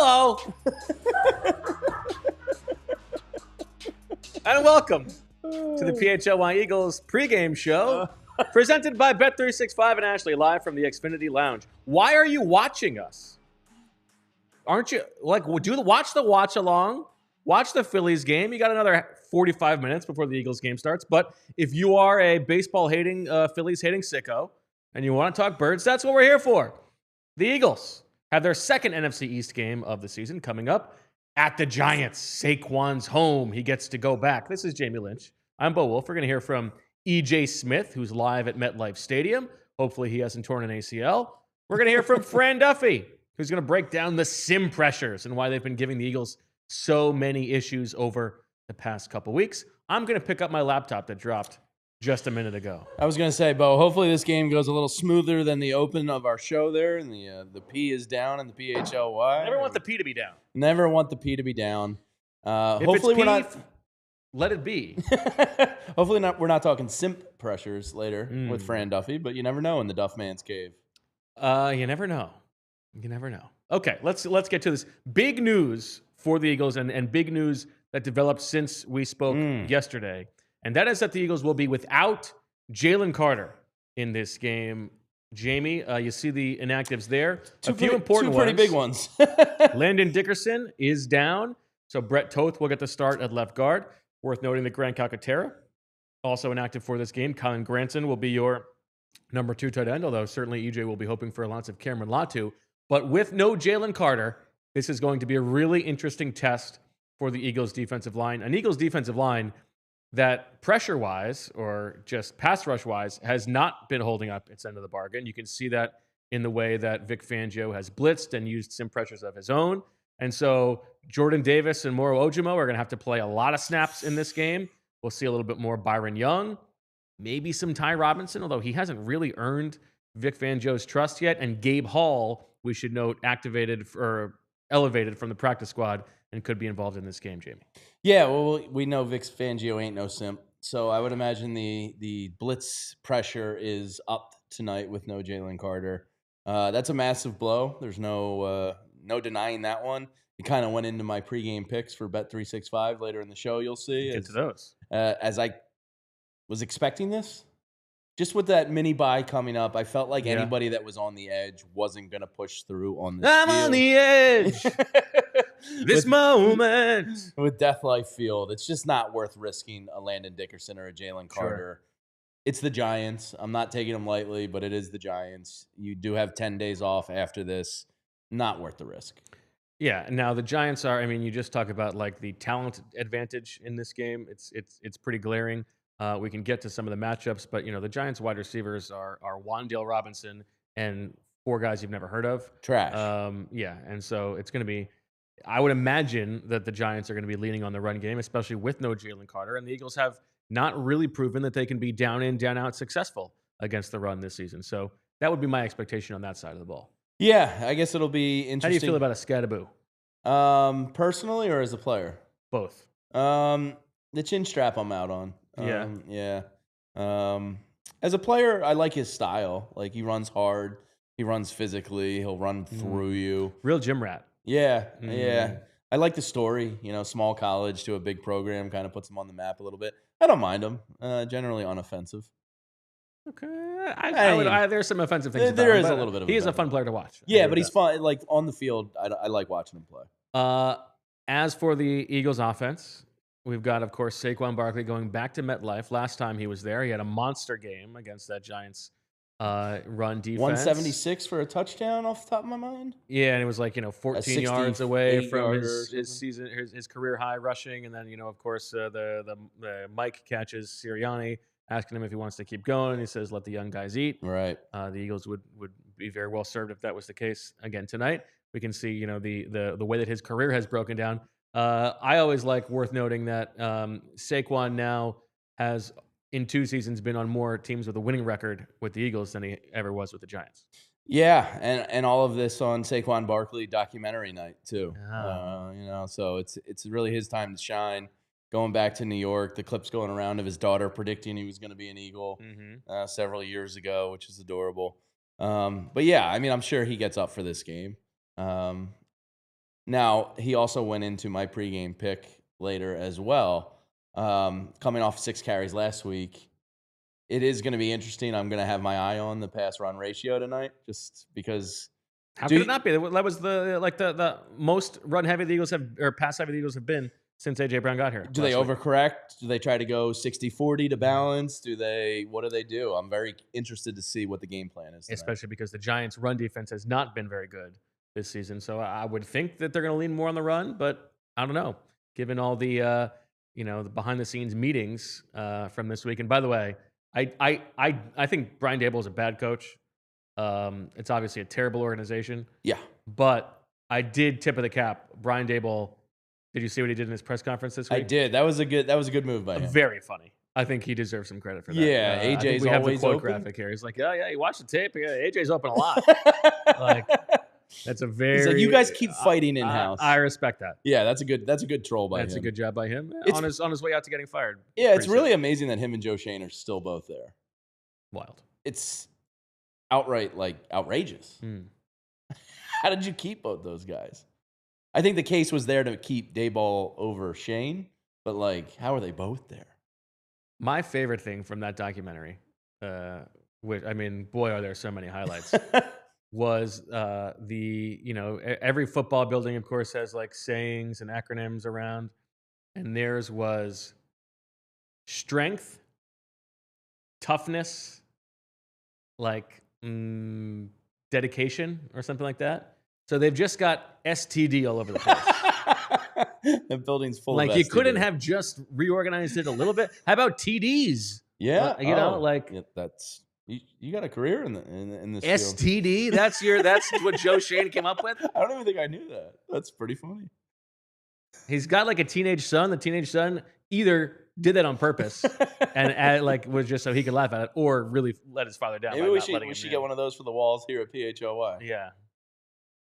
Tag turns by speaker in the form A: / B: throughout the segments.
A: Hello. And welcome to the PHLY Eagles pregame show presented by Bet365 and Ashley live from the Xfinity Lounge. Why are you watching us? Aren't you watch the watch along? Watch the Phillies game. You got another 45 minutes before the Eagles game starts. But if you are a baseball hating, Phillies hating sicko and you want to talk birds, that's what we're here for. The Eagles have their second NFC East game of the season coming up at the Giants. Saquon's home. He gets to go back. This is Jamie Lynch. I'm Bo Wolf. We're going to hear from E.J. Smith, who's live at MetLife Stadium. Hopefully he hasn't torn an ACL. We're going to hear from Fran Duffy, who's going to break down the sim pressures and why they've been giving the Eagles so many issues over the past couple weeks. I'm going to pick up my laptop that dropped just a minute ago.
B: I was going to say, Bo, hopefully this game goes a little smoother than the open of our show there, and the P is down in the PHLY.
A: Never want the P to be down.
B: Never want the P to be down.
A: Hopefully we're not. Let it be.
B: Hopefully not. We're not talking simp pressures later with Fran Duffy, but you never know in the Duff Man's cave.
A: You never know. You never know. Okay, let's get to this. Big news for the Eagles and big news that developed since we spoke yesterday. And that is that the Eagles will be without Jalen Carter in this game. Jamie, you see the inactives there.
B: Two pretty big ones.
A: Landon Dickerson is down, so Brett Toth will get the start at left guard. Worth noting that Grant Calcaterra, also inactive for this game. Colin Granson will be your number 2 tight end, although certainly EJ will be hoping for lots of Cameron Latu. But with no Jalen Carter, this is going to be a really interesting test for the Eagles defensive line. An Eagles defensive line that pressure-wise or just pass rush-wise has not been holding up its end of the bargain. You can see that in the way that Vic Fangio has blitzed and used sim pressures of his own. And so Jordan Davis and Moro Ojimo are going to have to play a lot of snaps in this game. We'll see a little bit more Byron Young, maybe some Ty Robinson, although he hasn't really earned Vic Fangio's trust yet. And Gabe Hall, we should note, elevated from the practice squad and could be involved in this game, Jamie.
B: Yeah, well, we know Vic Fangio ain't no simp, so I would imagine the blitz pressure is up tonight with no Jalen Carter. That's a massive blow. There's no denying that one. It kind of went into my pregame picks for Bet365 later in the show. You'll see.
A: Get to those.
B: As I was expecting this, just with that mini bye coming up, I felt like anybody that was on the edge wasn't going to push through on this
A: I'm
B: field.
A: on the edge. This moment.
B: With Death Life Field, it's just not worth risking a Landon Dickerson or a Jalen Carter. Sure. It's the Giants. I'm not taking them lightly, but it is the Giants. You do have 10 days off after this. Not worth the risk.
A: Yeah. Now the Giants are. I mean, you just talk about like the talent advantage in this game. It's pretty glaring. We can get to some of the matchups, but the Giants wide receivers are Wan'Dale Robinson and 4 guys you've never heard of.
B: Trash.
A: And so it's going to be. I would imagine that the Giants are going to be leaning on the run game, especially with no Jalen Carter. And the Eagles have not really proven that they can be down in, down out successful against the run this season. So that would be my expectation on that side of the ball.
B: Yeah, I guess it'll be interesting.
A: How do you feel about a Scadaboo?
B: Personally or as a player?
A: Both.
B: The chin strap I'm out on.
A: Yeah.
B: As a player, I like his style. Like, he runs hard. He runs physically. He'll run through you.
A: Real gym rat.
B: Yeah. I like the story. Small college to a big program kind of puts him on the map a little bit. I don't mind him. Generally unoffensive.
A: Okay. There's some offensive things about
B: there
A: him.
B: Is a little bit of
A: he is a fun player to watch.
B: Yeah, but he's fun. Like, on the field, I like watching him play.
A: As for the Eagles offense, we've got, of course, Saquon Barkley going back to MetLife. Last time he was there, he had a monster game against that Giants run defense.
B: 176 for a touchdown off the top of my mind.
A: Yeah, and it was like 14 yards away from his season, his career high rushing, and then of course the Mike catches Sirianni, asking him if he wants to keep going. He says, "Let the young guys eat."
B: Right.
A: The Eagles would be very well served if that was the case again tonight. We can see the way that his career has broken down. I always worth noting that Saquon now has, in 2 seasons, been on more teams with a winning record with the Eagles than he ever was with the Giants.
B: Yeah, and all of this on Saquon Barkley documentary night too. So it's really his time to shine. Going back to New York, the clips going around of his daughter predicting he was going to be an Eagle several years ago, which is adorable. But yeah, I mean, I'm sure he gets up for this game. Now, he also went into my pregame pick later as well. Coming off 6 carries last week, it is going to be interesting. I'm going to have my eye on the pass run ratio tonight, just because.
A: How could it not be? That was the most run heavy the Eagles have, or pass heavy the Eagles have been since AJ Brown got here.
B: Do they overcorrect? Do they try to go 60-40 to balance? What do they do? I'm very interested to see what the game plan is tonight.
A: Especially because the Giants' run defense has not been very good this season. So I would think that they're going to lean more on the run, but I don't know. Given all the the behind the scenes meetings from this week. And by the way, I think Brian Daboll is a bad coach. It's obviously a terrible organization.
B: Yeah.
A: But I did tip of the cap. Brian Daboll, did you see what he did in his press conference this week?
B: I did. That was a good move by him.
A: Very funny. I think he deserves some credit for that.
B: Yeah, AJ's
A: we have
B: always
A: the quote
B: open.
A: Graphic here. He's like, yeah, you watch the tape. Yeah, AJ's open a lot. Like, that's a very.
B: He's like, you guys keep fighting in house.
A: I respect that.
B: Yeah, that's a good troll by him.
A: That's a good job by him on his way out to getting fired.
B: Yeah, it's really amazing that him and Joe Shane are still both there.
A: Wild.
B: It's outright outrageous. How did you keep both those guys? I think the case was there to keep Daboll over Shane, but how are they both there?
A: My favorite thing from that documentary, which boy, are there so many highlights, was every football building, of course, has sayings and acronyms around, and theirs was strength, toughness, dedication or something like that. So they've just got STD all over the place.
B: The building's full of STD.
A: You couldn't have just reorganized it a little bit. How about TDs?
B: Yeah.
A: That's
B: you got a career in this
A: STD?
B: Field.
A: That's what Joe Shane came up with?
B: I don't even think I knew that. That's pretty funny.
A: He's got a teenage son. The teenage son either did that on purpose and was just so he could laugh at it, or really let his father down.
B: Maybe we should get one of those for the walls here at PHLY.
A: Yeah.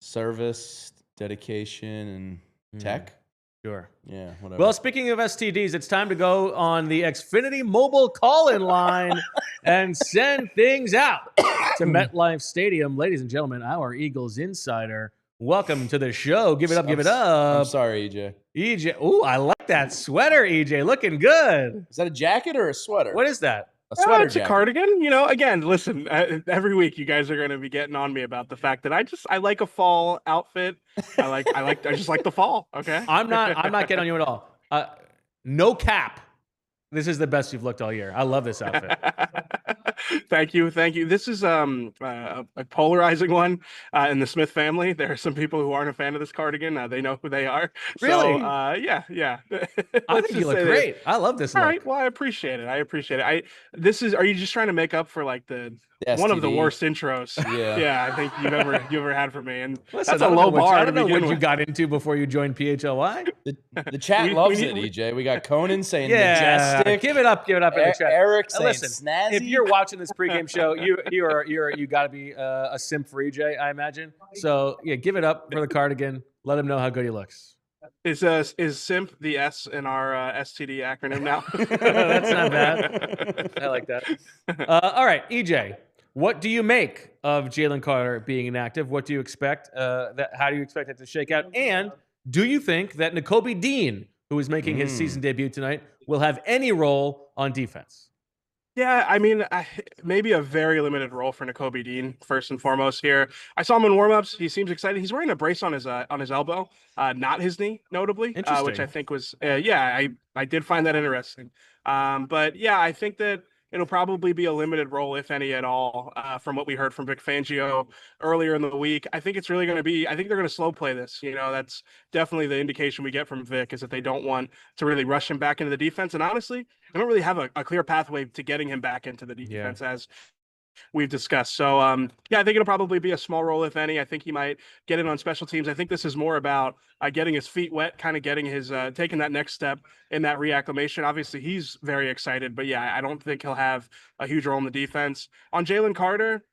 B: Service, dedication, and tech.
A: Sure.
B: Yeah, whatever.
A: Well, speaking of STDs, it's time to go on the Xfinity mobile call-in line and send things out to MetLife Stadium. Ladies and gentlemen, our Eagles insider, welcome to the show. Give it up, give it up.
B: I'm sorry, EJ.
A: EJ, ooh, I like that sweater, EJ. Looking good.
B: Is that a jacket or a sweater?
A: What is that?
B: A sweater
C: it's
B: jacket.
C: A cardigan. Again, listen, every week you guys are going to be getting on me about the fact that I like a fall outfit. I just like the fall. Okay.
A: I'm not getting on you at all. No cap. This is the best you've looked all year. I love this outfit.
C: Thank you. This is a polarizing one in the Smith family. There are some people who aren't a fan of this cardigan. They know who they are.
A: Really?
C: So, yeah.
A: I think you look great. I love this look.
C: All right. Well, I appreciate it. Are you just trying to make up for the one of the worst intros? Yeah. I think you've ever had for me. And
A: listen,
C: that's a low bar.
A: I don't know what you got into before you joined PHLY.
B: The chat loves it, EJ. We got Conan saying
A: majestic. Give it up in the chat.
B: Eric saying
A: listen,
B: snazzy.
A: If you're watching this pregame show, you got to be a simp for EJ, I imagine. So yeah, give it up for the cardigan. Let him know how good he looks.
C: Is simp the S in our STD acronym now?
A: That's not bad. I like that. All right, EJ, what do you make of Jalen Carter being inactive? What do you expect? How do you expect it to shake out? And do you think that Nakobe Dean, who is making his season debut tonight, will have any role on defense?
C: Yeah, maybe a very limited role for Nakobe Dean, first and foremost here. I saw him in warmups. He seems excited. He's wearing a brace on his elbow, not his knee, notably, which I think was, I did find that interesting. But yeah, I think that it'll probably be a limited role, if any at all, from what we heard from Vic Fangio earlier in the week. I think it's really going to be, I think they're going to slow play this. That's definitely the indication we get from Vic, is that they don't want to really rush him back into the defense. And honestly, they don't really have a clear pathway to getting him back into the defense, as we've discussed. So, I think it'll probably be a small role, if any. I think he might get in on special teams. I think this is more about getting his feet wet, kind of getting his taking that next step in that reacclimation. Obviously, he's very excited, but yeah, I don't think he'll have a huge role in the defense. On Jalen Carter,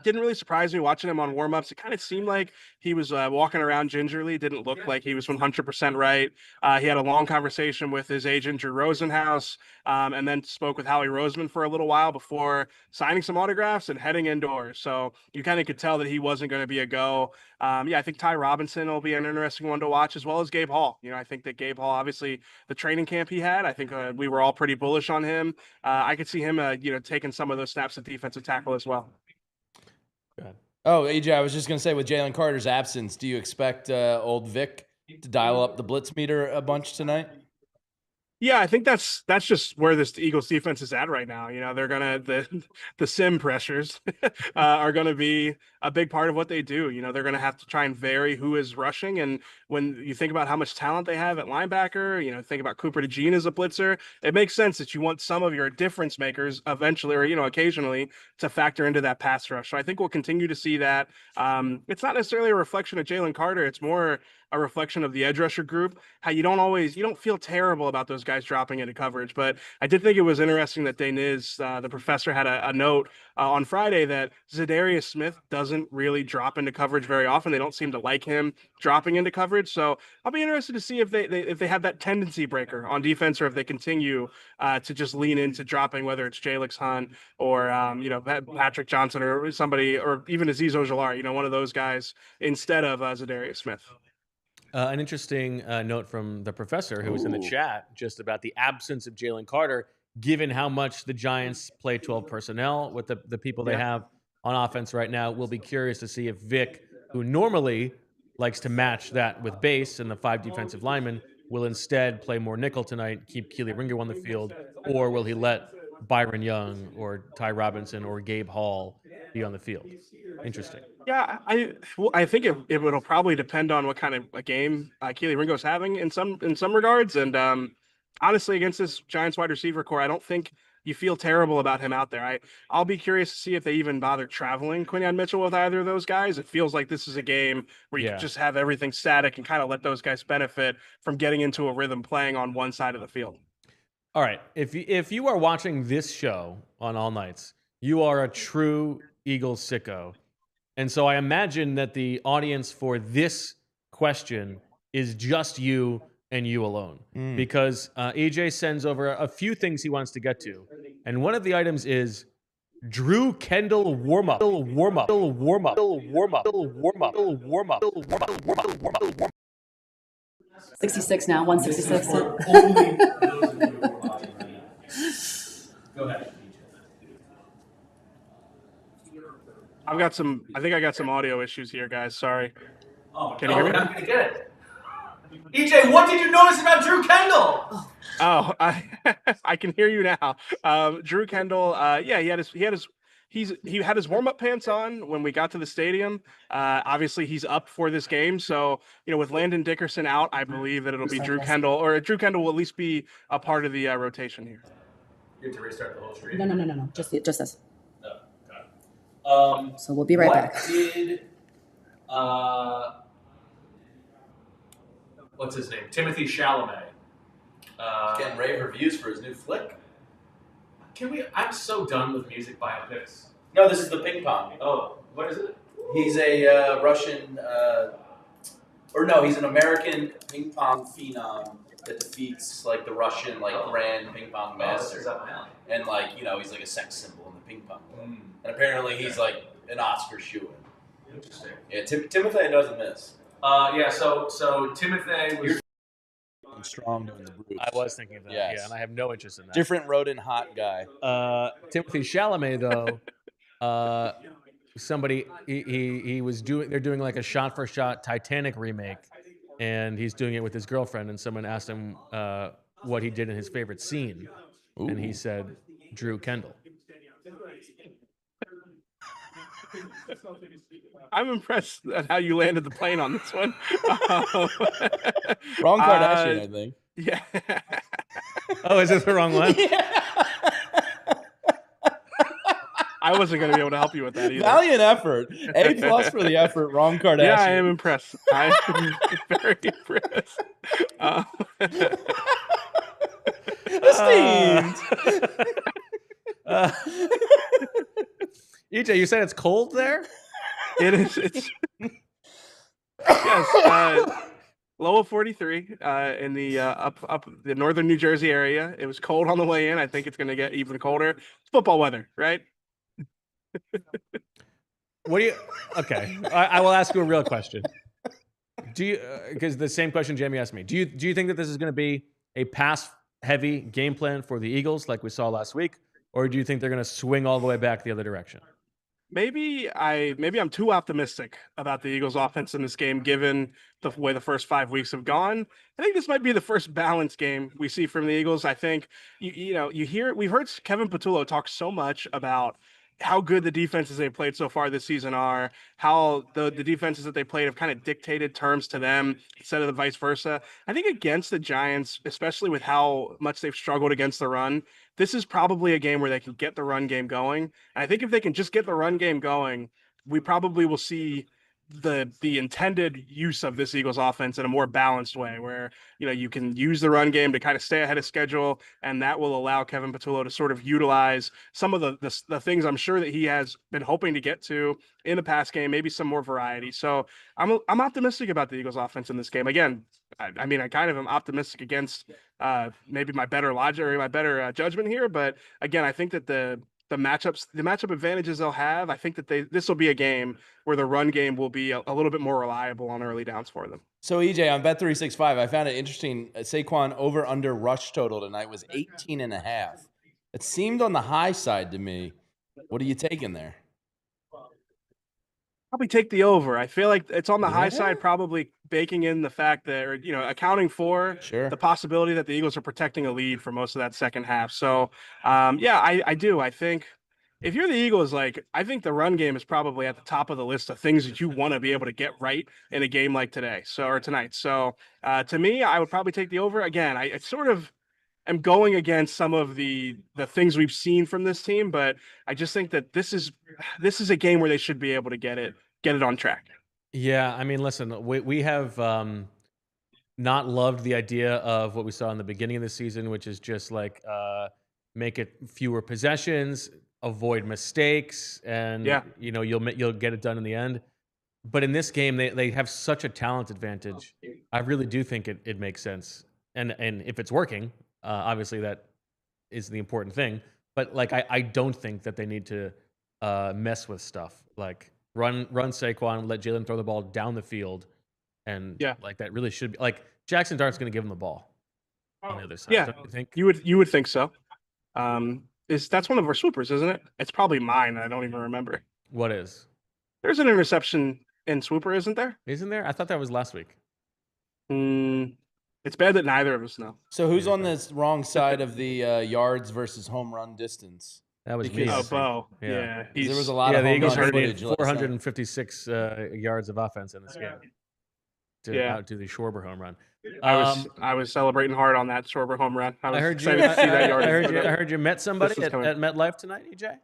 C: didn't really surprise me watching him on warmups. It kind of seemed like he was walking around gingerly. Didn't look like he was 100% right. He had a long conversation with his agent, Drew Rosenhaus, and then spoke with Howie Roseman for a little while before signing some autographs and heading indoors. So you kind of could tell that he wasn't going to be a go. Yeah, I think Ty Robinson will be an interesting one to watch, as well as Gabe Hall. I think that Gabe Hall, obviously, the training camp he had, I think we were all pretty bullish on him. I could see him, taking some of those snaps at defensive tackle as well.
B: Oh, AJ, I was just going to say, with Jalen Carter's absence, do you expect old Vic to dial up the blitz meter a bunch tonight?
C: Yeah, I think that's just where this Eagles defense is at right now. They're gonna the sim pressures are gonna be a big part of what they do. They're gonna have to try and vary who is rushing. And when you think about how much talent they have at linebacker, think about Cooper DeJean as a blitzer. It makes sense that you want some of your difference makers eventually, or occasionally, to factor into that pass rush. So I think we'll continue to see that. It's not necessarily a reflection of Jalen Carter. It's more a reflection of the edge rusher group, how you don't feel terrible about those guys dropping into coverage. But I did think it was interesting that Deniz, the professor, had a note on Friday that Zadarius Smith doesn't really drop into coverage very often. They don't seem to like him dropping into coverage. So I'll be interested to see if they have that tendency breaker on defense, or if they continue to just lean into dropping, whether it's Jalix Hunt or Patrick Johnson or somebody, or even Azeez Ojulari, one of those guys instead of Zadarius Smith.
A: An interesting note from the professor who was in the chat just about the absence of Jalen Carter, given how much the Giants play 12 personnel with the people they have on offense right now. We'll be curious to see if Vic, who normally likes to match that with base and the 5 defensive linemen, will instead play more nickel tonight, keep Keely Ringo on the field, or will he let Byron Young or Ty Robinson or Gabe Hall be on the field? Interesting.
C: Yeah, I think it'll probably depend on what kind of a game Keely Ringo's having in some regards. And honestly, against this Giants wide receiver core, I don't think you feel terrible about him out there. I'll be curious to see if they even bother traveling Quinyon Mitchell with either of those guys. It feels like this is a game where you can just have everything static and kind of let those guys benefit from getting into a rhythm playing on one side of the field.
A: All right. If you are watching this show on All Nights, you are a true Eagles sicko. And so I imagine that the audience for this question is just you and you alone. Because AJ sends over a few things he wants to get to. And one of the items is Drew Kendall warm-up.
D: 66 now, 166.
A: Go ahead.
C: I think I got some audio issues here, guys. Sorry.
E: Oh,
C: Can you hear me?
E: I'm gonna get it. EJ, what did you notice about Drew Kendall?
C: Oh, I can hear you now. Drew Kendall, he had his warm-up pants on when we got to the stadium. Obviously, he's up for this game. So, with Landon Dickerson out, I believe that it'll be Drew Kendall, or Drew Kendall will at least be a part of the rotation here.
E: You have to restart the whole stream?
D: No. Just this.
E: Oh, got it.
D: So we'll be right back.
E: Did what's his name? Timothy Chalamet.
B: He's getting rave reviews for his new flick.
E: I'm so done with music biopics.
B: No, this is the ping pong.
E: Oh, what is it?
B: He's a Russian, he's an American ping pong phenom that defeats the Russian grand ping pong master.
E: This is up my alley.
B: And he's like a sex symbol in the ping pong. And apparently he's an Oscar shoo-in.
E: Interesting.
B: Yeah, Timothy doesn't miss.
E: So Timothy was
B: strong doing the brutes.
A: I was thinking of that,
B: Yes.
A: and I have no interest in that.
B: Different rodent hot guy.
A: Timothy Chalamet, though, somebody they're doing like a shot-for-shot Titanic remake, and he's doing it with his girlfriend, and someone asked him what he did in his favorite scene, and he said Drew Kendall.
C: I'm impressed at how you landed the plane on this one.
B: Wrong Kardashian, I think.
C: Yeah.
A: Oh, is this the wrong one?
B: Yeah.
C: I wasn't going to be able to help you with that either.
B: Valiant effort. A+ for the effort. Wrong Kardashian.
C: Yeah, I am impressed. I am very impressed.
B: Esteemed.
A: EJ, you said it's cold there?
C: It is. It's yes. Low of 43 in the up the northern New Jersey area. It was cold on the way in. I think it's going to get even colder. It's football weather, right?
A: What do you? Okay, I will ask you a real question. Do you? Because the same question Jamie asked me. Do you think that this is going to be a pass-heavy game plan for the Eagles, like we saw last week, or do you think they're going to swing all the way back the other direction?
C: Maybe I'm too optimistic about the Eagles' offense in this game, given the way the first 5 weeks have gone. I think this might be the first balanced game we see from the Eagles. I think we've heard Kevin Patullo talk so much about how good the defenses they've played so far this season are, how the defenses that they played have kind of dictated terms to them instead of the vice versa. I think against the Giants, especially with how much they've struggled against the run, this is probably a game where they can get the run game going. And I think if they can just get the run game going, we probably will see the intended use of this Eagles offense in a more balanced way, where you can use the run game to kind of stay ahead of schedule, and that will allow Kevin Patullo to sort of utilize some of the things I'm sure that he has been hoping to get to in the pass game, maybe some more variety. So I'm optimistic about the Eagles offense in this game. Again, I mean, I kind of am optimistic against maybe my better logic or my better judgment here, but again, I think that the matchup advantages they'll have, I think that this will be a game where the run game will be a little bit more reliable on early downs for them.
B: So EJ, on Bet365, I found it interesting. Saquon over under rush total tonight was 18.5. It seemed on the high side to me. What are you taking there?
C: Probably take the over. I feel like it's on the high side, probably baking in the fact that, or accounting for the possibility that the Eagles are protecting a lead for most of that second half. So, I do. I think if you're the Eagles, I think the run game is probably at the top of the list of things that you want to be able to get right in a game like today, or tonight. So, to me, I would probably take the over. Again, I sort of am going against some of the things we've seen from this team, but I just think that this is a game where they should be able to get it on track.
A: Yeah, I mean, listen, we have not loved the idea of what we saw in the beginning of the season, which is just make it fewer possessions, avoid mistakes, and you'll get it done in the end. But in this game, they have such a talent advantage. I really do think it makes sense, and if it's working, obviously that is the important thing. But I don't think that they need to mess with stuff like run Saquon, let Jalen throw the ball down the field, and that really should be Jackson Dart's going to give him the ball on the other side.
C: Yeah,
A: don't you think?
C: You would think so. That's one of our swoopers, isn't it? It's probably mine. I don't even remember.
A: What is?
C: There's an interception in swooper, isn't there?
A: Isn't there? I thought that was last week.
C: It's bad that neither of us know.
B: So who's on this wrong side of the yards versus home run distance?
A: That was me.
C: Oh, Bo. Yeah.
B: There was a lot of
A: the
B: home
A: Eagles
B: run
A: already
B: footage.
A: 456 yards of offense in this game. To the Schwarber home run.
C: I was celebrating hard on that Schwarber home run. I
A: heard you met somebody at MetLife tonight, EJ.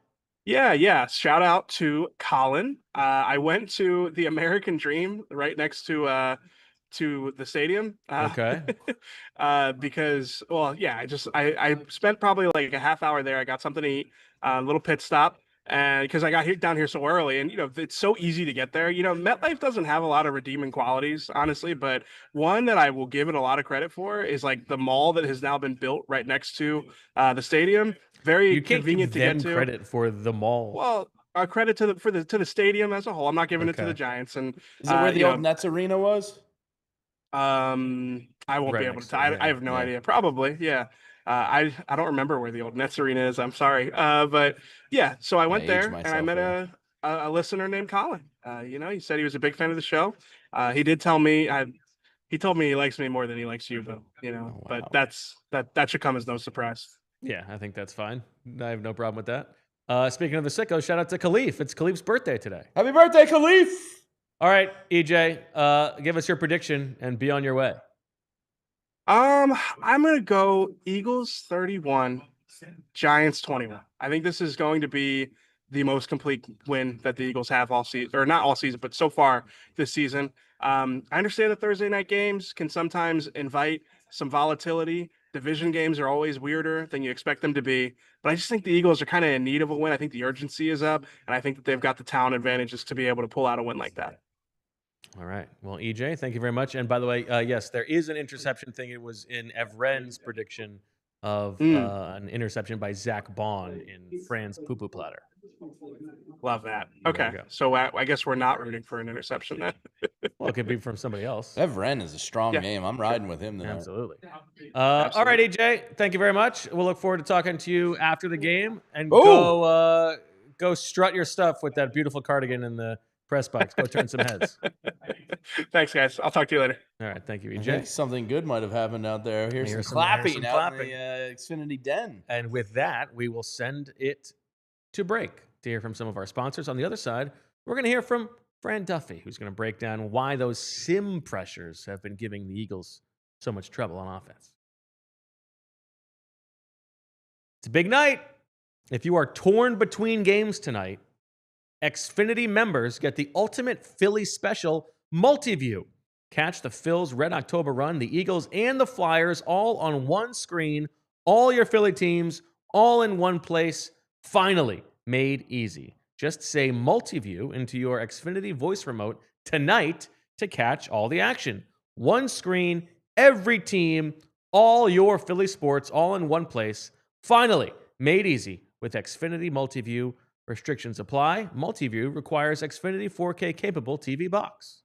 C: Yeah. Shout out to Colin. I went to the American Dream right next to the stadium.
A: Okay.
C: Because I spent probably like a half hour there. I got something to eat, a little pit stop. And because I got down here so early, and it's so easy to get there. MetLife doesn't have a lot of redeeming qualities, honestly, but one that I will give it a lot of credit for is the mall that has now been built right next to the stadium. Very convenient to get to.
A: Credit for the mall.
C: Well, credit to the stadium as a whole. I'm not giving it to the Giants. And
B: is it where the old Nets arena was?
C: I won't be able to. I have no idea. Probably, yeah. I don't remember where the old Nets arena is. I'm sorry. But yeah, so I went there and I met a listener named Colin. He said he was a big fan of the show. He did tell me he told me he likes me more than he likes you, though.
B: Wow.
C: But that should come as no surprise.
A: Yeah, I think that's fine. I have no problem with that. Speaking of the sicko, shout out to Khalif. It's Khalif's birthday today.
B: Happy birthday, Khalif!
A: All right, EJ, give us your prediction and be on your way.
C: I'm gonna go Eagles 31, Giants 21. I think this is going to be the most complete win that the Eagles have all season, or not all season, but so far this season. I understand that Thursday night games can sometimes invite some volatility Division games are always weirder than you expect them to be. But I just think the Eagles are kind of in need of a win. I think the urgency is up, and I think that they've got the talent advantages to be able to pull out a win like that.
A: All right. Well, EJ, thank you very much. And by the way, yes, there is an interception thing. It was in Evren's prediction of an interception by Zack Baun in Fran's poo-poo platter.
C: Love that. Okay. So I guess we're not rooting for an interception then.
A: Well, it could be from somebody else.
B: Evren is a strong name. I'm riding with him tonight.
A: Absolutely. All right, EJ, thank you very much. We'll look forward to talking to you after the game. And go strut your stuff with that beautiful cardigan in the press box. Go turn some heads.
C: Thanks, guys. I'll talk to you later.
A: All right. Thank you, EJ.
B: I think something good might have happened out there. Here's some clapping out in the Xfinity den.
A: And with that, we will send it to break to hear from some of our sponsors. On the other side, we're going to hear from Fran Duffy, who's going to break down why those sim pressures have been giving the Eagles so much trouble on offense. It's a big night. If you are torn between games tonight, Xfinity members get the ultimate Philly special, Multiview. Catch the Phils' Red October run, the Eagles, and the Flyers all on one screen, all your Philly teams, all in one place, finally made easy. Just say Multiview into your Xfinity voice remote tonight to catch all the action. One screen, every team, all your Philly sports, all in one place, finally made easy with Xfinity Multiview. Restrictions apply. Multiview requires Xfinity 4K capable TV box.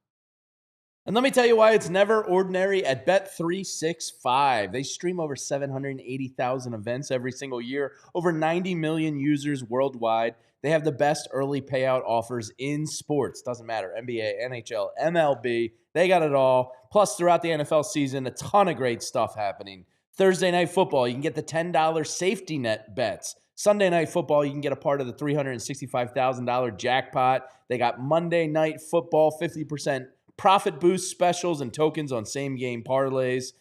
B: And let me tell you why it's never ordinary at Bet365. They stream over 780,000 events every single year, over 90 million users worldwide. They have the best early payout offers in sports. Doesn't matter, NBA, NHL, MLB, they got it all. Plus, throughout the NFL season, a ton of great stuff happening. Thursday Night Football, you can get the $10 safety net bets. Sunday Night Football, you can get a part of the $365,000 jackpot. They got Monday Night Football, 50% profit boost specials and tokens on same-game parlays.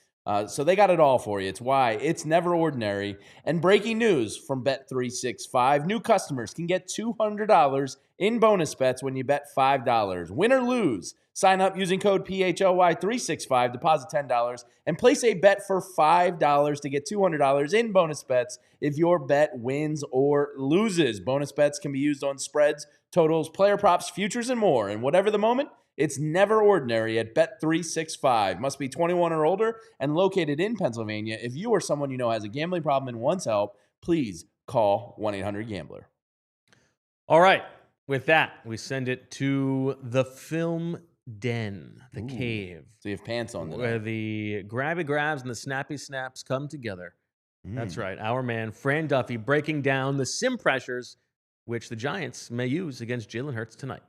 B: So they got it all for you. It's why it's never ordinary. And breaking news from Bet365, new customers can get $200 in bonus bets when you bet $5. Win or lose, sign up using code PHLY365, deposit $10, and place a bet for $5 to get $200 in bonus bets if your bet wins or loses. Bonus bets can be used on spreads, totals, player props, futures, and more. And whatever the moment, it's never ordinary at Bet365. Must be 21 or older and located in Pennsylvania. If you or someone you know has a gambling problem and wants help, please call 1-800-GAMBLER.
A: All right. With that, we send it to the film den, the cave.
B: So you have pants on
A: where the grabby grabs and the snappy snaps come together. That's right. Our man, Fran Duffy, breaking down the sim pressures which the Giants may use against Jalen Hurts tonight.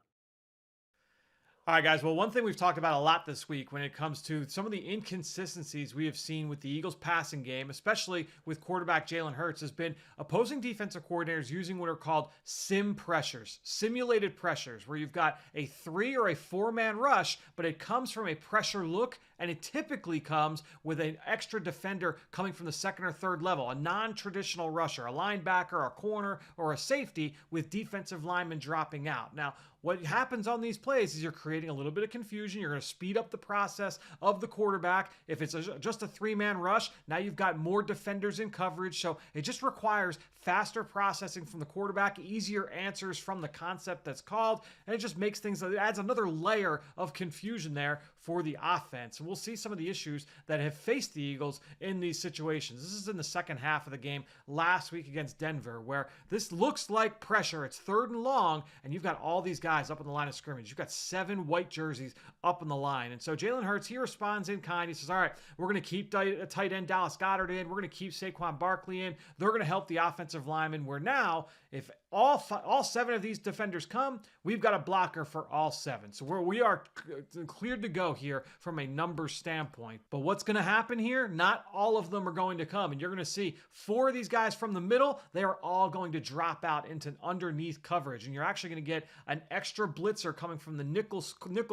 F: All right, guys. Well, one thing we've talked about a lot this week when it comes to some of the inconsistencies we have seen with the Eagles passing game, especially with quarterback Jalen Hurts, has been opposing defensive coordinators using what are called sim pressures, simulated pressures, where you've got a 3 or a 4-man rush, but it comes from a pressure look, and it typically comes with an extra defender coming from the second or third level, a non-traditional rusher, a linebacker, a corner, or a safety with defensive linemen dropping out. Now, what happens on these plays is you're creating a little bit of confusion. You're going to speed up the process of the quarterback. If it's just a 3-man rush, now you've got more defenders in coverage. So it just requires faster processing from the quarterback, easier answers from the concept that's called, and it just makes things, it adds another layer of confusion there for the offense. And we'll see some of the issues that have faced the Eagles in these situations. This is in the second half of the game last week against Denver, where this looks like pressure. It's 3rd and long, and you've got all these guys up on the line of scrimmage. You've got 7 white jerseys up on the line. And so Jalen Hurts, he responds in kind. He says, all right, we're going to keep tight end Dallas Goedert in. We're going to keep Saquon Barkley in. They're going to help the offensive linemen, where now, if all 7 of these defenders come, we've got a blocker for all 7. So we are cleared to go here from a numbers standpoint. But what's going to happen here? Not all of them are going to come. And you're going to see 4 of these guys from the middle, they are all going to drop out into underneath coverage. And you're actually going to get an extra blitzer coming from the nickel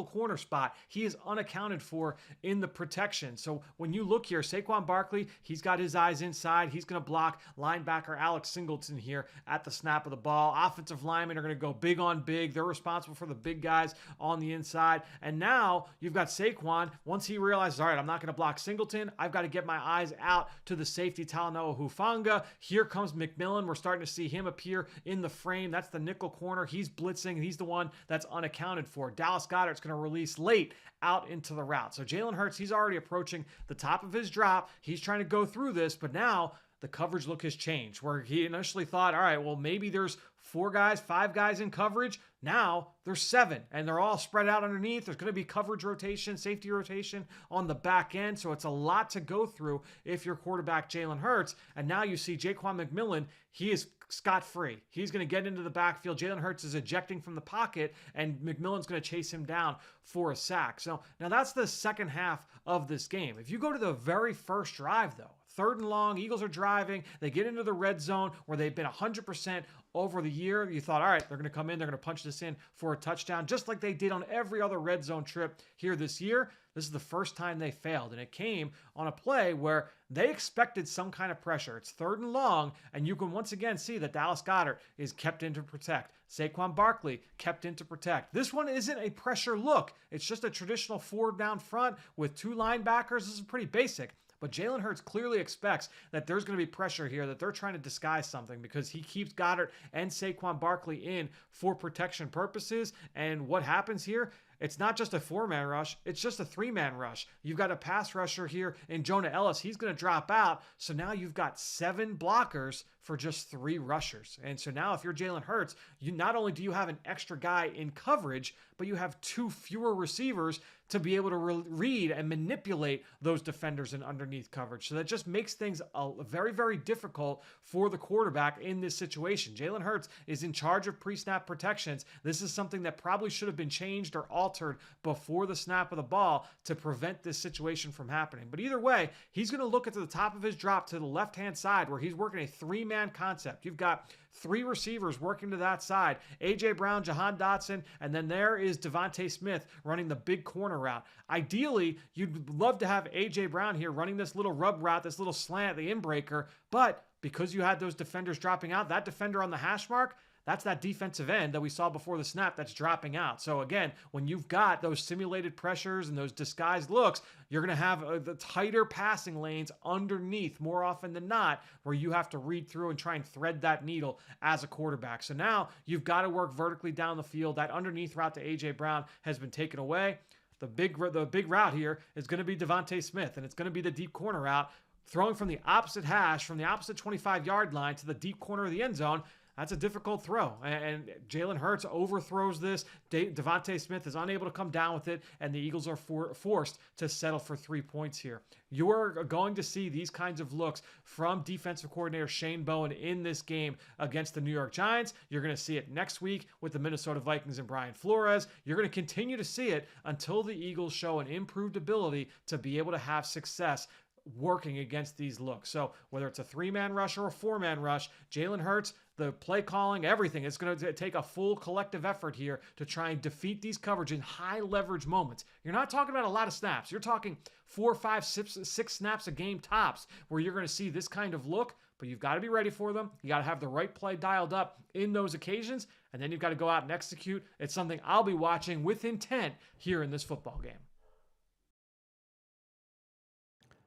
F: corner spot. He is unaccounted for in the protection. So when you look here, Saquon Barkley, he's got his eyes inside. He's going to block linebacker Alex Singleton here at the snap of the ball. ball. Offensive linemen are going to go big on big. They're responsible for the big guys on the inside. And now you've got Saquon. Once he realizes, all right, I'm not going to block Singleton. I've got to get my eyes out to the safety Talanoa Hufanga. Here comes McMillan. We're starting to see him appear in the frame. That's the nickel corner. He's blitzing. He's the one that's unaccounted for. Dallas Goedert's going to release late out into the route. So Jalen Hurts, he's already approaching the top of his drop. He's trying to go through this, but now the coverage look has changed, where he initially thought, all right, well, maybe there's 4 guys, 5 guys in coverage. Now there's 7, and they're all spread out underneath. There's going to be coverage rotation, safety rotation on the back end. So it's a lot to go through if you're quarterback Jalen Hurts. And now you see Jaquan McMillan, he is scot-free. He's going to get into the backfield. Jalen Hurts is ejecting from the pocket, and McMillan's going to chase him down for a sack. So now that's the second half of this game. If you go to the very first drive, though, 3rd and long, Eagles are driving. They get into the red zone where they've been 100% over the year. You thought, all right, they're going to come in, they're going to punch this in for a touchdown, just like they did on every other red zone trip here this year. This is the first time they failed, and it came on a play where they expected some kind of pressure. It's 3rd and long, and you can once again see that Dallas Goedert is kept in to protect. Saquon Barkley kept in to protect. This one isn't a pressure look. It's just a traditional 4 down front with 2 linebackers. This is pretty basic. But Jalen Hurts clearly expects that there's going to be pressure here, that they're trying to disguise something, because he keeps Goedert and Saquon Barkley in for protection purposes. And what happens here? It's not just a 4-man rush. It's just a 3-man rush. You've got a pass rusher here in Jonah Ellis. He's going to drop out. So now you've got 7 blockers for just 3 rushers. And so now if you're Jalen Hurts, you not only do you have an extra guy in coverage, but you have 2 fewer receivers to be able to read and manipulate those defenders in underneath coverage. So that just makes things very, very difficult for the quarterback in this situation. Jalen Hurts is in charge of pre-snap protections. This is something that probably should have been changed or altered before the snap of the ball to prevent this situation from happening. But either way, he's going to look at the top of his drop to the left-hand side where he's working a 3-man concept. You've got 3 receivers working to that side. A.J. Brown, Jahan Dotson, and then there is DeVonta Smith running the big corner route. Ideally, you'd love to have A.J. Brown here running this little rub route, this little slant, the inbreaker, but because you had those defenders dropping out, that defender on the hash mark, that's that defensive end that we saw before the snap that's dropping out. So again, when you've got those simulated pressures and those disguised looks, you're going to have the tighter passing lanes underneath more often than not, where you have to read through and try and thread that needle as a quarterback. So now you've got to work vertically down the field. That underneath route to A.J. Brown has been taken away. The big route here is going to be DeVonta Smith, and it's going to be the deep corner route, throwing from the opposite hash, from the opposite 25-yard line to the deep corner of the end zone. That's a difficult throw, and Jalen Hurts overthrows this. DeVonta Smith is unable to come down with it, and the Eagles are forced to settle for 3 points here. You are going to see these kinds of looks from defensive coordinator Shane Bowen in this game against the New York Giants. You're going to see it next week with the Minnesota Vikings and Brian Flores. You're going to continue to see it until the Eagles show an improved ability to be able to have success working against these looks. So whether it's a 3-man rush or a 4-man rush, Jalen Hurts, the play calling, everything, it's going to take a full collective effort here to try and defeat these coverage in high leverage moments. You're not talking about a lot of snaps. You're talking 4, 5, 6 snaps a game tops where you're going to see this kind of look, but you've got to be ready for them. You got to have the right play dialed up in those occasions, and then you've got to go out and execute. It's something I'll be watching with intent here in this football game.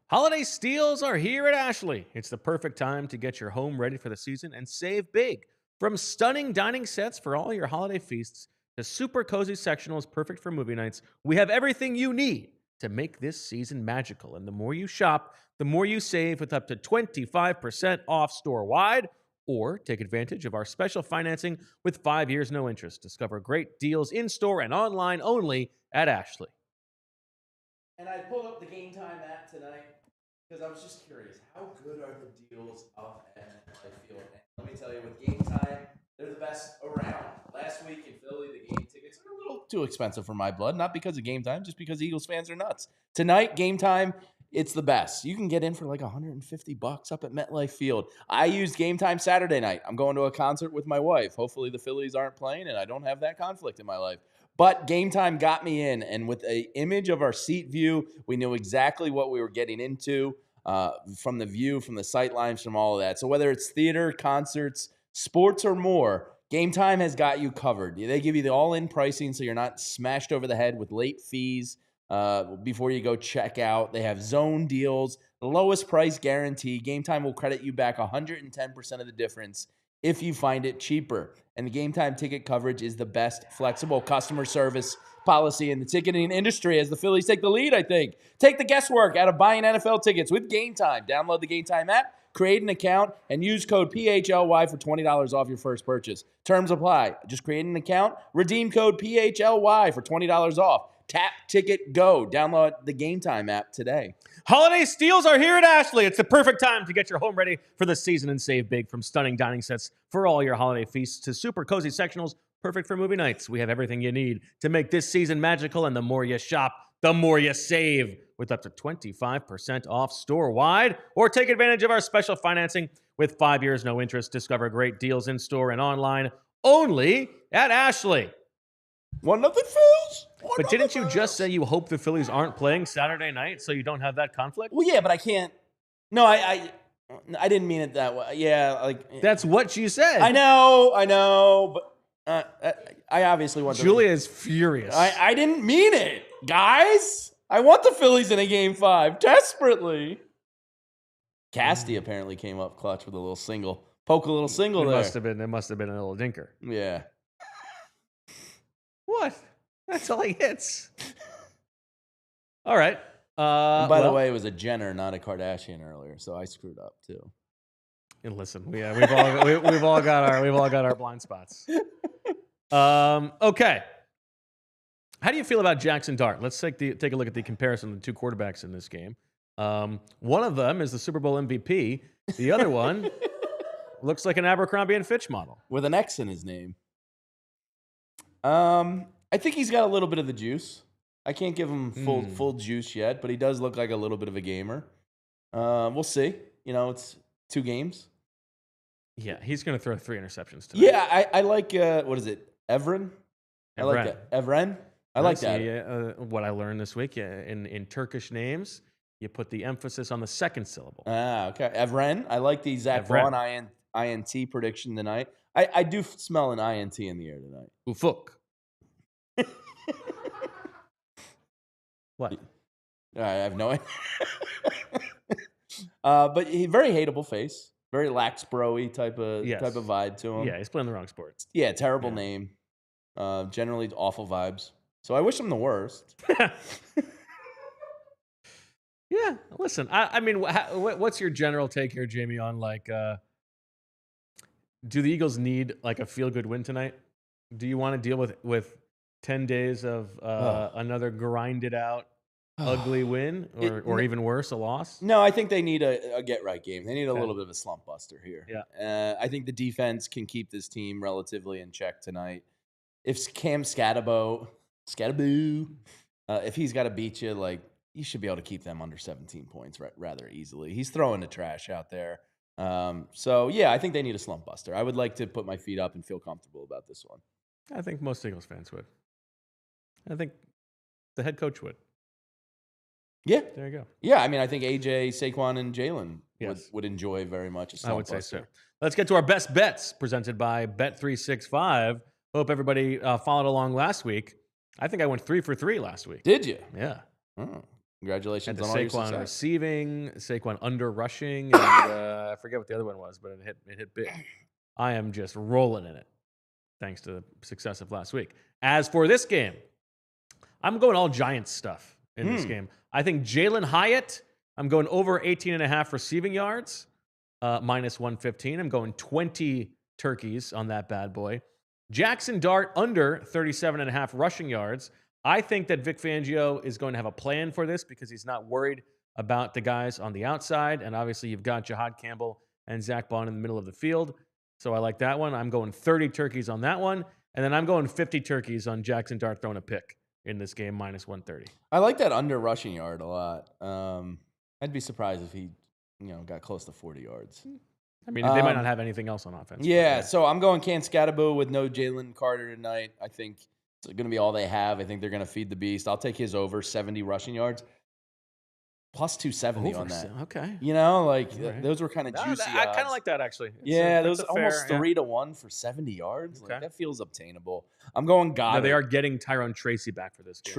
A: Holiday steals are here at Ashley. It's the perfect time to get your home ready for the season and save big. From stunning dining sets for all your holiday feasts to super cozy sectionals perfect for movie nights, we have everything you need to make this season magical. And the more you shop, the more you save, with up to 25% off store-wide. Or take advantage of our special financing with 5 years no interest. Discover great deals in-store and online only at Ashley.
B: And I pulled up the Game Time app tonight because I was just curious, how good are the deals up at MetLife Field? And let me tell you, with Game Time, they're the best around. Last week in Philly, the game tickets are a little too expensive for my blood, not because of Game Time, just because Eagles fans are nuts. Tonight, Game Time, it's the best. You can get in for like $150 up at MetLife Field. I used Game Time Saturday night. I'm going to a concert with my wife. Hopefully the Phillies aren't playing and I don't have that conflict in my life. But Game Time got me in, and with an image of our seat view, we knew exactly what we were getting into from the view, from the sight lines, from all of that. So whether it's theater, concerts, sports or more, Game Time has got you covered. They give you the all-in pricing so you're not smashed over the head with late fees before you go check out. They have zone deals, the lowest price guarantee. Game Time will credit you back 110% of the difference if you find it cheaper. And the Game Time ticket coverage is the best flexible customer service policy in the ticketing industry as the Phillies take the lead, I think. Take the guesswork out of buying NFL tickets with Game Time. Download the Game Time app, create an account, and use code PHLY for $20 off your first purchase. Terms apply. Just create an account, redeem code PHLY for $20 off. Tap, ticket, go. Download the Game Time app today.
A: Holiday steals are here at Ashley. It's the perfect time to get your home ready for the season and save big. From stunning dining sets for all your holiday feasts to super cozy sectionals perfect for movie nights. We have everything you need to make this season magical, and the more you shop, the more you save, with up to 25% off store-wide. Or take advantage of our special financing with 5 years, no interest. Discover great deals in-store and online only at Ashley.
B: 1-0 Phils.
A: But didn't you just say you hope the Phillies aren't playing Saturday night so you don't have that conflict?
B: Well, yeah, but I can't. No, I didn't mean it that way. Yeah, like
A: that's what you said.
B: I know, but I obviously want.
A: Julia is furious.
B: I didn't mean it, guys. I want the Phillies in a Game 5 desperately. Casty apparently came up clutch with a little single. Poke a little single there.
A: It must have been a little dinker.
B: Yeah.
A: What? That's all he hits. All right.
B: By the way, it was a Jenner, not a Kardashian earlier, so I screwed up too.
A: And listen, we've all got our blind spots. Okay. How do you feel about Jackson Dart? Let's take a look at the comparison of the two quarterbacks in this game. One of them is the Super Bowl MVP. The other one looks like an Abercrombie and Fitch model
B: with an X in his name. I think he's got a little bit of the juice. I can't give him full juice yet, but he does look like a little bit of a gamer. We'll see. You know, it's 2 games.
A: Yeah, he's going to throw 3 interceptions tonight.
B: Yeah, I like, what is it, Evren? I like that. Evren? I like that.
A: What I learned this week, in Turkish names, you put the emphasis on the second syllable.
B: Ah, okay. Evren. I like the Zack Baun INT prediction tonight. I do smell an INT in the air tonight.
A: Ufuk. What?
B: I have no idea. But he very hateable face, very lax bro-y type of vibe to him.
A: Yeah, he's playing the wrong sport.
B: Yeah, terrible name. Generally awful vibes. So I wish him the worst.
A: Yeah, listen. I mean, what's your general take here, Jamie? On like, do the Eagles need like a feel-good win tonight? Do you want to deal with 10 days of another grinded out ugly win or even worse, a loss?
B: No, I think they need a get-right game. They need a little bit of a slump buster here.
A: Yeah.
B: I think the defense can keep this team relatively in check tonight. If Cam Scatterbo, if he's got to beat you, like, you should be able to keep them under 17 points rather easily. He's throwing the trash out there. So, yeah, I think they need a slump buster. I would like to put my feet up and feel comfortable about this one.
A: I think most Eagles fans would. I think the head coach would.
B: Yeah.
A: There you go.
B: Yeah, I mean, I think AJ, Saquon, and Jalen would enjoy very much a slump
A: I would say
B: buster.
A: so. Let's get to our best bets presented by Bet365. Hope everybody followed along last week. I think I went 3 for 3 last week.
B: Did you?
A: Yeah.
B: Oh, congratulations
A: on
B: all your
A: Saquon
B: success.
A: receiving, Saquon under rushing, and I forget what the other one was, but it hit big. I am just rolling in it, thanks to the success of last week. As for this game, I'm going all Giants stuff in this game. I think Jalen Hyatt, I'm going over 18.5 receiving yards, minus 115. I'm going 20 turkeys on that bad boy. Jackson Dart under 37.5 rushing yards. I think that Vic Fangio is going to have a plan for this because he's not worried about the guys on the outside. And obviously you've got Jahad Campbell and Zach Baun in the middle of the field. So I like that one. I'm going 30 turkeys on that one. And then I'm going 50 turkeys on Jackson Dart throwing a pick in this game, minus 130.
B: I like that under rushing yard a lot. I'd be surprised if he, got close to 40 yards.
A: I mean, they might not have anything else on offense.
B: Yeah, so I'm going Cam Scatterbo with no Jalen Carter tonight. I think it's going to be all they have. I think they're going to feed the beast. I'll take his over 70 rushing yards. plus 270 on that.
A: Okay.
B: You know, like
A: Right.
B: those were kind of juicy.
A: I kind
B: odds.
A: of like that actually.
B: Those
A: that's
B: almost
A: fair,
B: 3-1 for 70 yards.
A: Okay.
B: Like, that feels obtainable. I'm going Goddard.
A: No, they are getting Tyrone Tracy back for this game.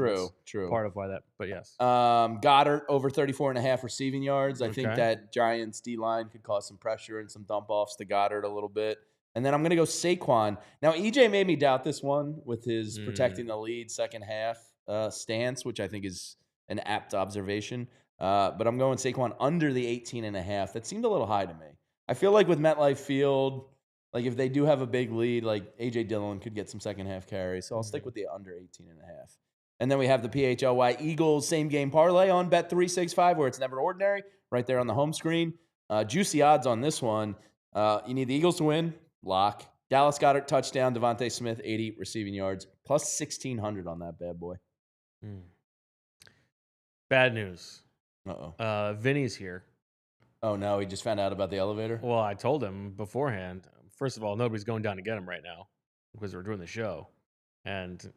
B: True.
A: Part of why that, but yes.
B: Goddard over 34.5 receiving yards. I think
A: Okay.
B: that Giants D-line could cause some pressure and some dump offs to Goddard a little bit. And then I'm going to go Saquon. Now, EJ made me doubt this one with his protecting the lead second half stance, which I think is an apt observation. But I'm going Saquon under the 18.5. That seemed a little high to me. I feel like with MetLife Field, like if they do have a big lead, like A.J. Dillon could get some second half carries. So I'll stick with the under 18.5. And then we have the PHLY Eagles same game parlay on Bet365 where it's never ordinary, right there on the home screen. Juicy odds on this one. You need the Eagles to win, lock. Dallas Goedert touchdown, DeVonta Smith 80 receiving yards, plus 1,600 on that bad boy.
A: Bad news.
B: Uh-oh.
A: Vinny's here.
B: Oh, no, he just found out about the elevator?
A: Well, I told him beforehand. First of all, nobody's going down to get him right now because we're doing the show. And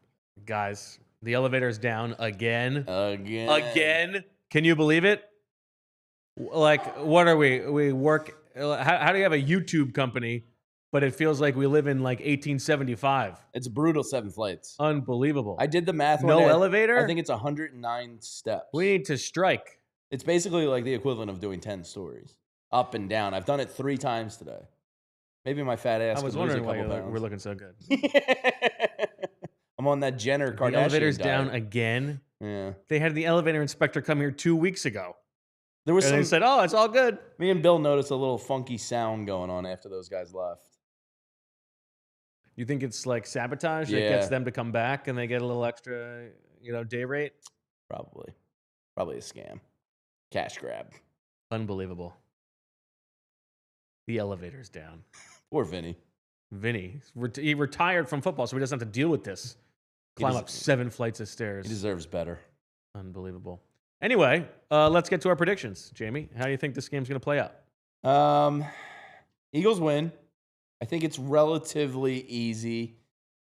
A: guys, the elevator's down again. Again. Can you believe it? Like, what are we? We work. How do you have a YouTube company, but it feels like we live in like 1875?
B: It's brutal 7 flights.
A: Unbelievable.
B: I did the math.
A: No elevator?
B: I think it's 109 steps.
A: We need to strike.
B: It's basically like the equivalent of doing 10 stories. Up and down. I've done it 3 times today. Maybe my fat ass.
A: I was
B: could lose
A: wondering
B: a
A: why
B: couple
A: we're looking so good.
B: I'm on that Jenner Kardashian
A: The elevator's
B: diet.
A: down again.
B: Yeah.
A: They had the elevator inspector come here 2 weeks ago.
B: There was
A: And
B: some.
A: they said, "Oh, it's all good."
B: Me and Bill noticed a little funky sound going on after those guys left.
A: You think it's like sabotage that
B: Yeah.
A: gets them to come back and they get a little extra, day rate?
B: Probably a scam. Cash grab.
A: Unbelievable. The elevator's down.
B: Poor Vinny.
A: Vinny, he retired from football, so he doesn't have to deal with this. Climb up 7 flights of stairs.
B: He deserves better.
A: Unbelievable. Anyway, let's get to our predictions. Jamie, how do you think this game's going to play out?
B: Eagles win. I think it's relatively easy.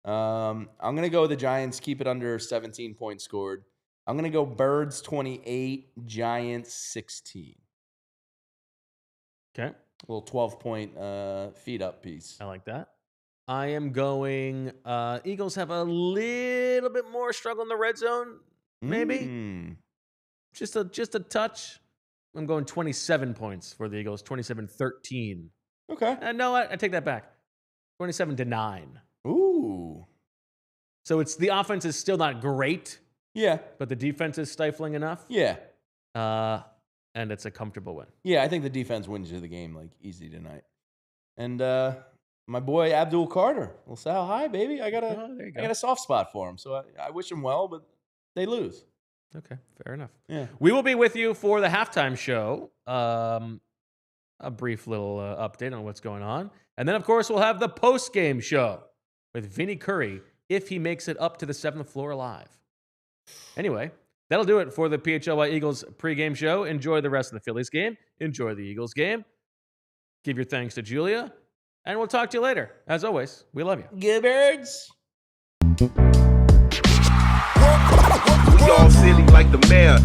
B: I'm going to go with the Giants, keep it under 17 points scored. I'm going to go Birds 28, Giants 16.
A: Okay.
B: A little 12-point feed up piece.
A: I like that. I am going Eagles have a little bit more struggle in the red zone, maybe. Just a touch. I'm going 27 points for the Eagles, 27-13.
B: Okay.
A: No, I take that back. 27-9.
B: Ooh.
A: So the offense is still not great,
B: Yeah.
A: but the defense is stifling enough.
B: Yeah.
A: And it's a comfortable win.
B: Yeah, I think the defense wins you the game like easy tonight. And my boy Abdul Carter, well, Sal High, baby. I got a soft spot for him. So I wish him well, but they lose.
A: Okay, fair enough.
B: Yeah.
A: We will be with you for the halftime show. A brief little update on what's going on. And then, of course, we'll have the post-game show with Vinny Curry if he makes it up to the 7th floor alive. Anyway, that'll do it for the PHLY Eagles pregame show. Enjoy the rest of the Phillies game. Enjoy the Eagles game. Give your thanks to Julia. And we'll talk to you later. As always, we love you.
B: Good birds.
G: We all silly like the mayor.